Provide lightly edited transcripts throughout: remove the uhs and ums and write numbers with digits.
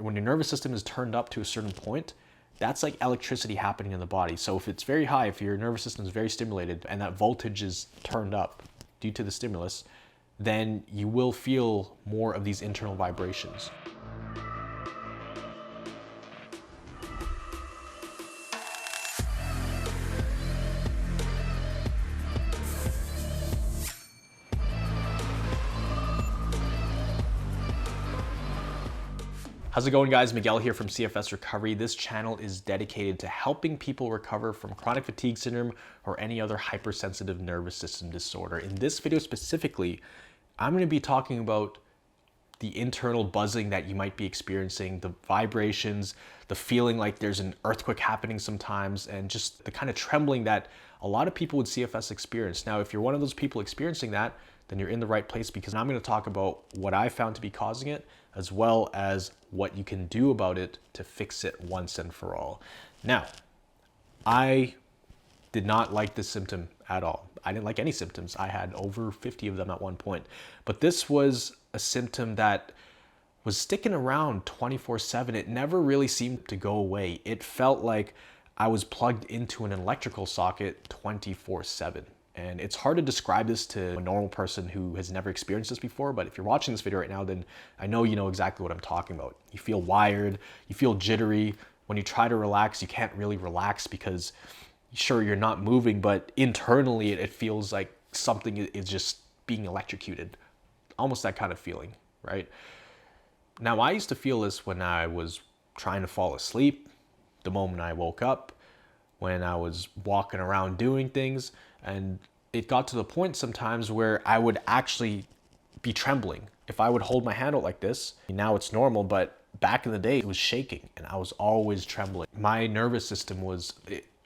When your nervous system is turned up to a certain point, that's like electricity happening in the body. So if it's very high, if your nervous system is very stimulated and that voltage is turned up due to the stimulus, then you will feel more of these internal vibrations. How's it going, guys? Miguel here from CFS Recovery. This channel is dedicated to helping people recover from chronic fatigue syndrome or any other hypersensitive nervous system disorder. In this video specifically, I'm going to be talking about the internal buzzing that you might be experiencing, the vibrations, the feeling like there's an earthquake happening sometimes, and just the kind of trembling that a lot of people with CFS experience. Now, if you're one of those people experiencing that, then you're in the right place, because I'm going to talk about what I found to be causing it, as well as what you can do about it to fix it once and for all. Now, I did not like this symptom at all. I didn't like any symptoms. I had over 50 of them at one point. But this was a symptom that was sticking around 24/7. It never really seemed to go away. It felt like I was plugged into an electrical socket 24/7. And it's hard to describe this to a normal person who has never experienced this before, but if you're watching this video right now, then I know you know exactly what I'm talking about. You feel wired, you feel jittery. When you try to relax, you can't really relax because sure, you're not moving, but internally it feels like something is just being electrocuted. Almost that kind of feeling, right? Now, I used to feel this when I was trying to fall asleep, the moment I woke up, when I was walking around doing things, and it got to the point sometimes where I would actually be trembling. If I would hold my hand out like this, now it's normal, but back in the day it was shaking and I was always trembling. My nervous system was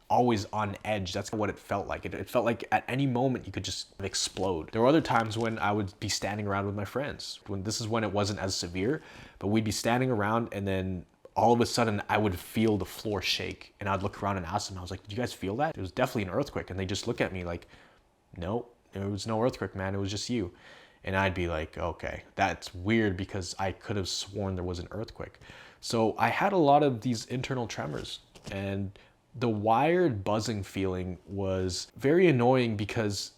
always on edge. That's what it felt like. It felt like at any moment you could just explode. There were other times when I would be standing around with my friends. This is when it wasn't as severe, but we'd be standing around and then all of a sudden I would feel the floor shake, and I'd look around and ask them, I was like, did you guys feel that? It was definitely an earthquake. And they just look at me like, no, there was no earthquake, man. It was just you. And I'd be like, okay, that's weird, because I could have sworn there was an earthquake. So I had a lot of these internal tremors, and the wired buzzing feeling was very annoying because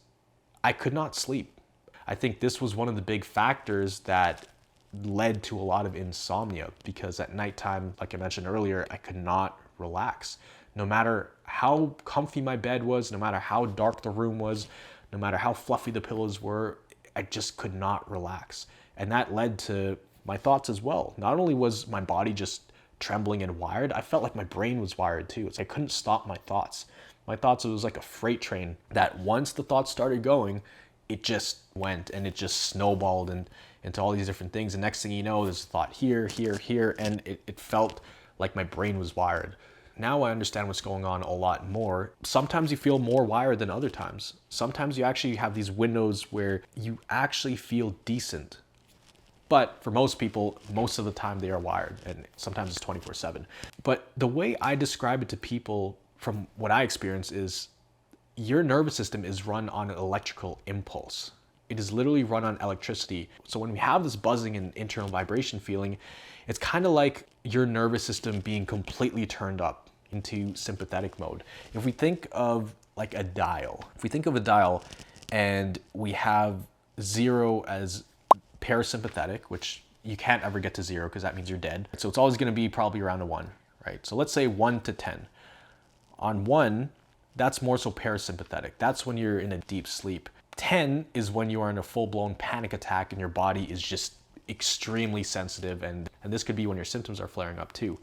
I could not sleep. I think this was one of the big factors that led to a lot of insomnia, because at nighttime, like I mentioned earlier, I could not relax. No matter how comfy my bed was, no matter how dark the room was, no matter how fluffy the pillows were, I just could not relax. And that led to my thoughts as well. Not only was my body just trembling and wired, I felt like my brain was wired too. It's like I couldn't stop my thoughts. My thoughts, it was like a freight train that once the thoughts started going, it just went, and it just snowballed into all these different things. And next thing you know, there's a thought here, here, here, and it felt like my brain was wired. Now I understand what's going on a lot more. Sometimes you feel more wired than other times. Sometimes you actually have these windows where you actually feel decent. But for most people, most of the time they are wired, and sometimes it's 24/7. But the way I describe it to people from what I experience is your nervous system is run on an electrical impulse. It is literally run on electricity. So when we have this buzzing and internal vibration feeling, it's kind of like your nervous system being completely turned up into sympathetic mode. If we think of like a dial, and we have 0 as parasympathetic, which you can't ever get to 0 because that means you're dead. So it's always going to be probably around a 1, right? So let's say 1 to 10. On 1, that's more so parasympathetic. That's when you're in a deep sleep. 10 is when you are in a full-blown panic attack and your body is just extremely sensitive, and this could be when your symptoms are flaring up too.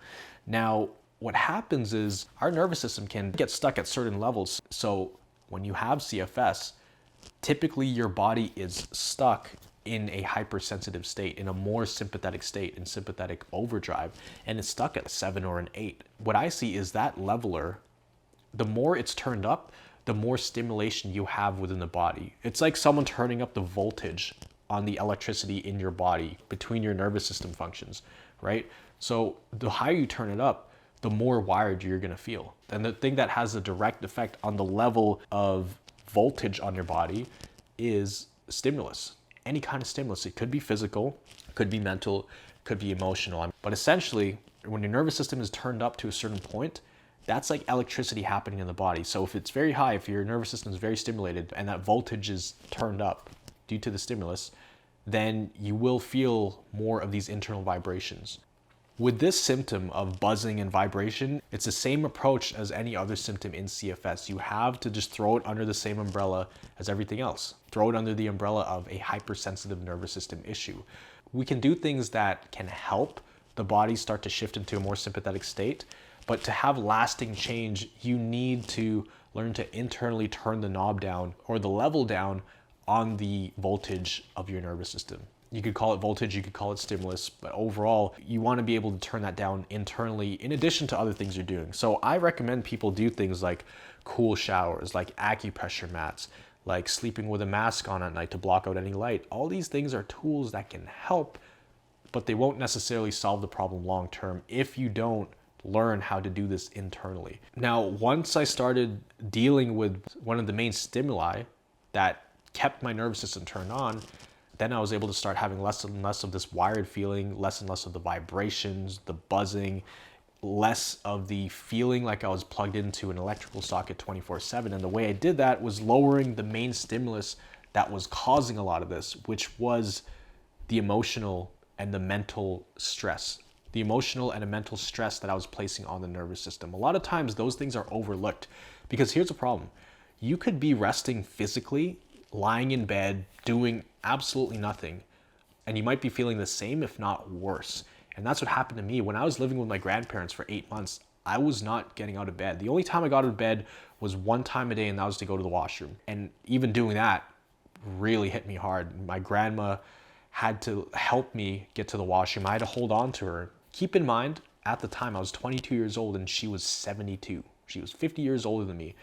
Now, what happens is our nervous system can get stuck at certain levels. So when you have CFS, typically your body is stuck in a hypersensitive state, in a more sympathetic state, in sympathetic overdrive, and it's stuck at a 7 or an 8. What I see is that leveler, the more it's turned up, the more stimulation you have within the body. It's like someone turning up the voltage on the electricity in your body between your nervous system functions, right? So the higher you turn it up, the more wired you're gonna feel. And the thing that has a direct effect on the level of voltage on your body is stimulus. Any kind of stimulus. It could be physical, could be mental, could be emotional. But But essentially, when your nervous system is turned up to a certain point, that's like electricity happening in the body. So if it's very high, if your nervous system is very stimulated and that voltage is turned up due to the stimulus, then you will feel more of these internal vibrations. With this symptom of buzzing and vibration, it's the same approach as any other symptom in CFS. You have to just throw it under the same umbrella as everything else. Throw it under the umbrella of a hypersensitive nervous system issue. We can do things that can help the body start to shift into a more sympathetic state, but to have lasting change, you need to learn to internally turn the knob down or the level down on the voltage of your nervous system. You could call it voltage, you could call it stimulus, but overall, you want to be able to turn that down internally in addition to other things you're doing. So I recommend people do things like cool showers, like acupressure mats, like sleeping with a mask on at night to block out any light. All these things are tools that can help, but they won't necessarily solve the problem long term if you don't learn how to do this internally. Now, once I started dealing with one of the main stimuli that kept my nervous system turned on, then I was able to start having less and less of this wired feeling, less and less of the vibrations, the buzzing, less of the feeling like I was plugged into an electrical socket 24/7. And the way I did that was lowering the main stimulus that was causing a lot of this, which was the emotional and the mental stress. The emotional and the mental stress that I was placing on the nervous system. A lot of times those things are overlooked because here's the problem. You could be resting physically, lying in bed, doing absolutely nothing, and you might be feeling the same, if not worse. And that's what happened to me. When I was living with my grandparents for 8 months, I was not getting out of bed. The only time I got out of bed was one time a day, and that was to go to the washroom. And even doing that really hit me hard. My grandma had to help me get to the washroom. I had to hold on to her. Keep in mind, at the time, I was 22 years old and she was 72. She was 50 years older than me.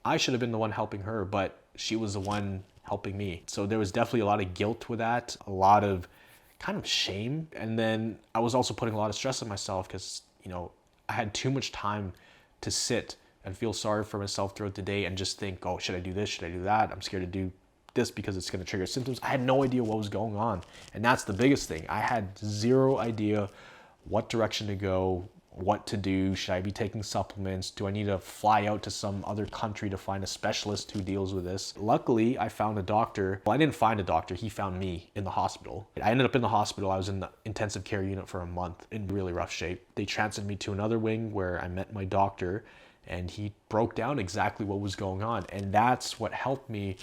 I should have been the one helping her, but she was the one helping me. So there was definitely a lot of guilt with that, a lot of kind of shame. And then I was also putting a lot of stress on myself because, I had too much time to sit and feel sorry for myself throughout the day and just think, oh, should I do this? Should I do that? I'm scared to do this because it's going to trigger symptoms. I had no idea what was going on. And that's the biggest thing. I had zero idea what direction to go, what to do. Should I be taking supplements? Do I need to fly out to some other country to find a specialist who deals with this? Luckily, I found a doctor. Well, I didn't find a doctor. He found me in the hospital. I ended up in the hospital. I was in the intensive care unit for a month in really rough shape. They transferred me to another wing where I met my doctor, and he broke down exactly what was going on. And that's what helped me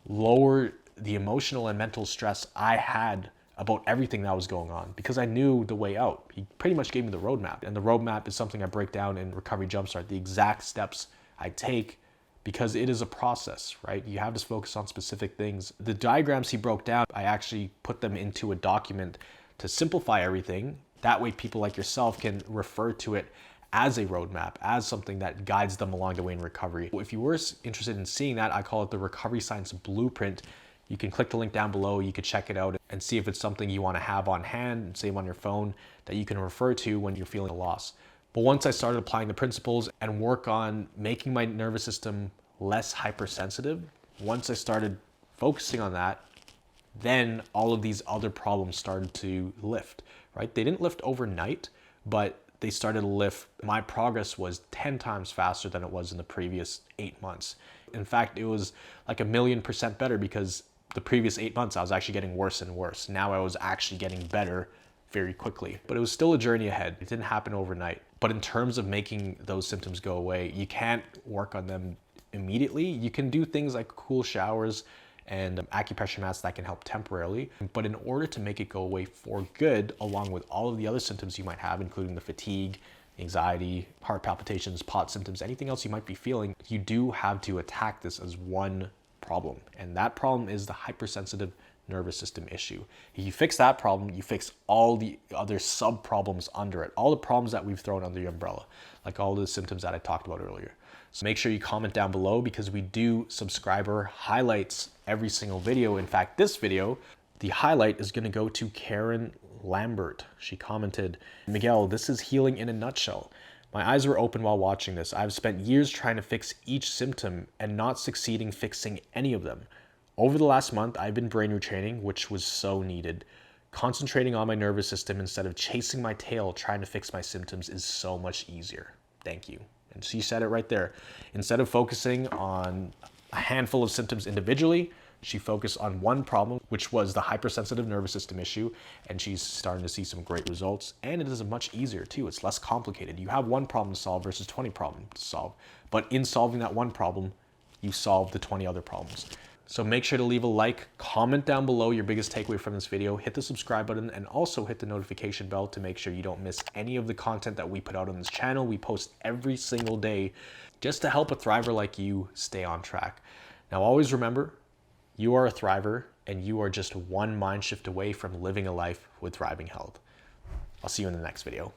lower the emotional and mental stress I had about everything that was going on because I knew the way out. He pretty much gave me the roadmap, and the roadmap is something I break down in Recovery Jumpstart, the exact steps I take because it is a process, right? You have to focus on specific things. The diagrams he broke down, I actually put them into a document to simplify everything. That way people like yourself can refer to it as a roadmap, as something that guides them along the way in recovery. If you were interested in seeing that, I call it the Recovery Science Blueprint. You can click the link down below. You could check it out and see if it's something you want to have on hand and save on your phone that you can refer to when you're feeling a loss. But once I started applying the principles and work on making my nervous system less hypersensitive, once I started focusing on that, then all of these other problems started to lift, right? They didn't lift overnight, but they started to lift. My progress was 10 times faster than it was in the previous 8 months. In fact, it was like 1,000,000% better because the previous 8 months, I was actually getting worse and worse. Now I was actually getting better very quickly, but it was still a journey ahead. It didn't happen overnight. But in terms of making those symptoms go away, you can't work on them immediately. You can do things like cool showers and acupressure mats that can help temporarily. But in order to make it go away for good, along with all of the other symptoms you might have, including the fatigue, anxiety, heart palpitations, POTS symptoms, anything else you might be feeling, you do have to attack this as one problem. And that problem is the hypersensitive nervous system issue. If you fix that problem, you fix all the other sub problems under it, all the problems that we've thrown under the umbrella, like all the symptoms that I talked about earlier. So make sure you comment down below because we do subscriber highlights every single video. In fact, this video, the highlight is going to go to Karen Lambert. She commented, "Miguel, this is healing in a nutshell. My eyes were open while watching this. I've spent years trying to fix each symptom and not succeeding fixing any of them. Over the last month, I've been brain retraining, which was so needed. Concentrating on my nervous system instead of chasing my tail trying to fix my symptoms is so much easier. Thank you. And she said it right there. Instead of focusing on a handful of symptoms individually, she focused on one problem, which was the hypersensitive nervous system issue, and she's starting to see some great results. And it is much easier too. It's less complicated. You have one problem to solve versus 20 problems to solve. But in solving that one problem, you solve the 20 other problems. So make sure to leave a like, comment down below your biggest takeaway from this video, hit the subscribe button, and also hit the notification bell to make sure you don't miss any of the content that we put out on this channel. We post every single day just to help a thriver like you stay on track. Now always remember, you are a thriver and you are just one mind shift away from living a life with thriving health. I'll see you in the next video.